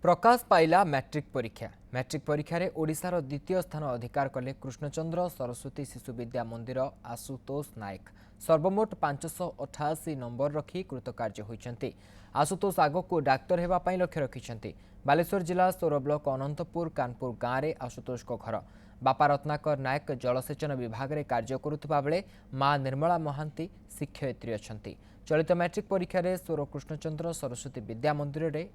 प्रकाश पाइला matric परीक्षा रे ओडिशार द्वितीय स्थान अधिकार कले कृष्णचंद्र सरस्वती शिशु विद्या मंदिर आशुतोष नायक सर्वमोट 588 नंबर रखी कृतकार्य होइछन्ति। आशुतोष आगको डाक्तर हेबा पई लक्ष्य रखिछन्ति। बालेश्वर जिला सोर ब्लॉक अनंतपुर कानपुर गाँव रे आशुतोष को घर। बापा रत्नाकर नायक जलसेचन विभाग रे कार्य करुथिबा बेले मां निर्मला महांती शिक्षयित्री अछन्ति। चलित मैट्रिक परीक्षा रे सोर कृष्णचंद्र सरस्वती विद्या मंदिर रे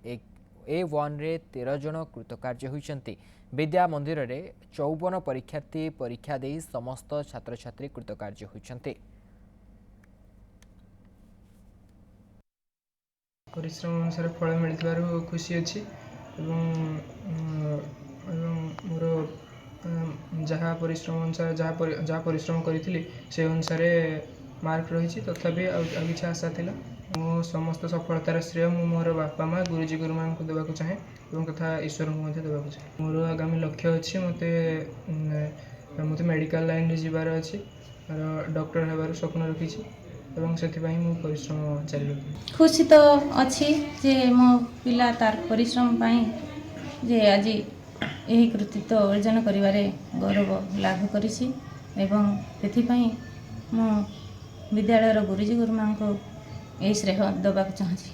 A1 रे 13 जन कृतकार्य होइछन्ति। विद्या मंदिर रे 54 परीक्षार्थी परीक्षा देई समस्त छात्र छात्री कृतकार्य होइछन्ति। परिश्रम अनुसार फल मिलथिबारु खुशी अछि एवं मोर जहाँ परिश्रम अनुसार जहाँ परिश्रम करी से अनुसार मार्क रही तथापि किसी आशा थिला मो समस्त सफलतार श्रेय मु मोर बापा माँ गुरुजी गुरुमा को देवाक चाहे और तथा ईश्वर को देवाक चाहे। मोर आगामी लक्ष्य अच्छी मत मेडिकल लाइन रे जीवार अच्छी डॉक्टर हेबार स्वप्न रखी से परिश्रम जारी रखी। खुशी तो अच्छी जे मो पिला तार परिश्रम पाई जे आज यही कृतित्व अर्जन करिवारे गौरव लाभ करिछि एवं सेथिपाई मो विद्यालयर गुरुजी गुरुमा को यही श्रेय देवाक चाहछि।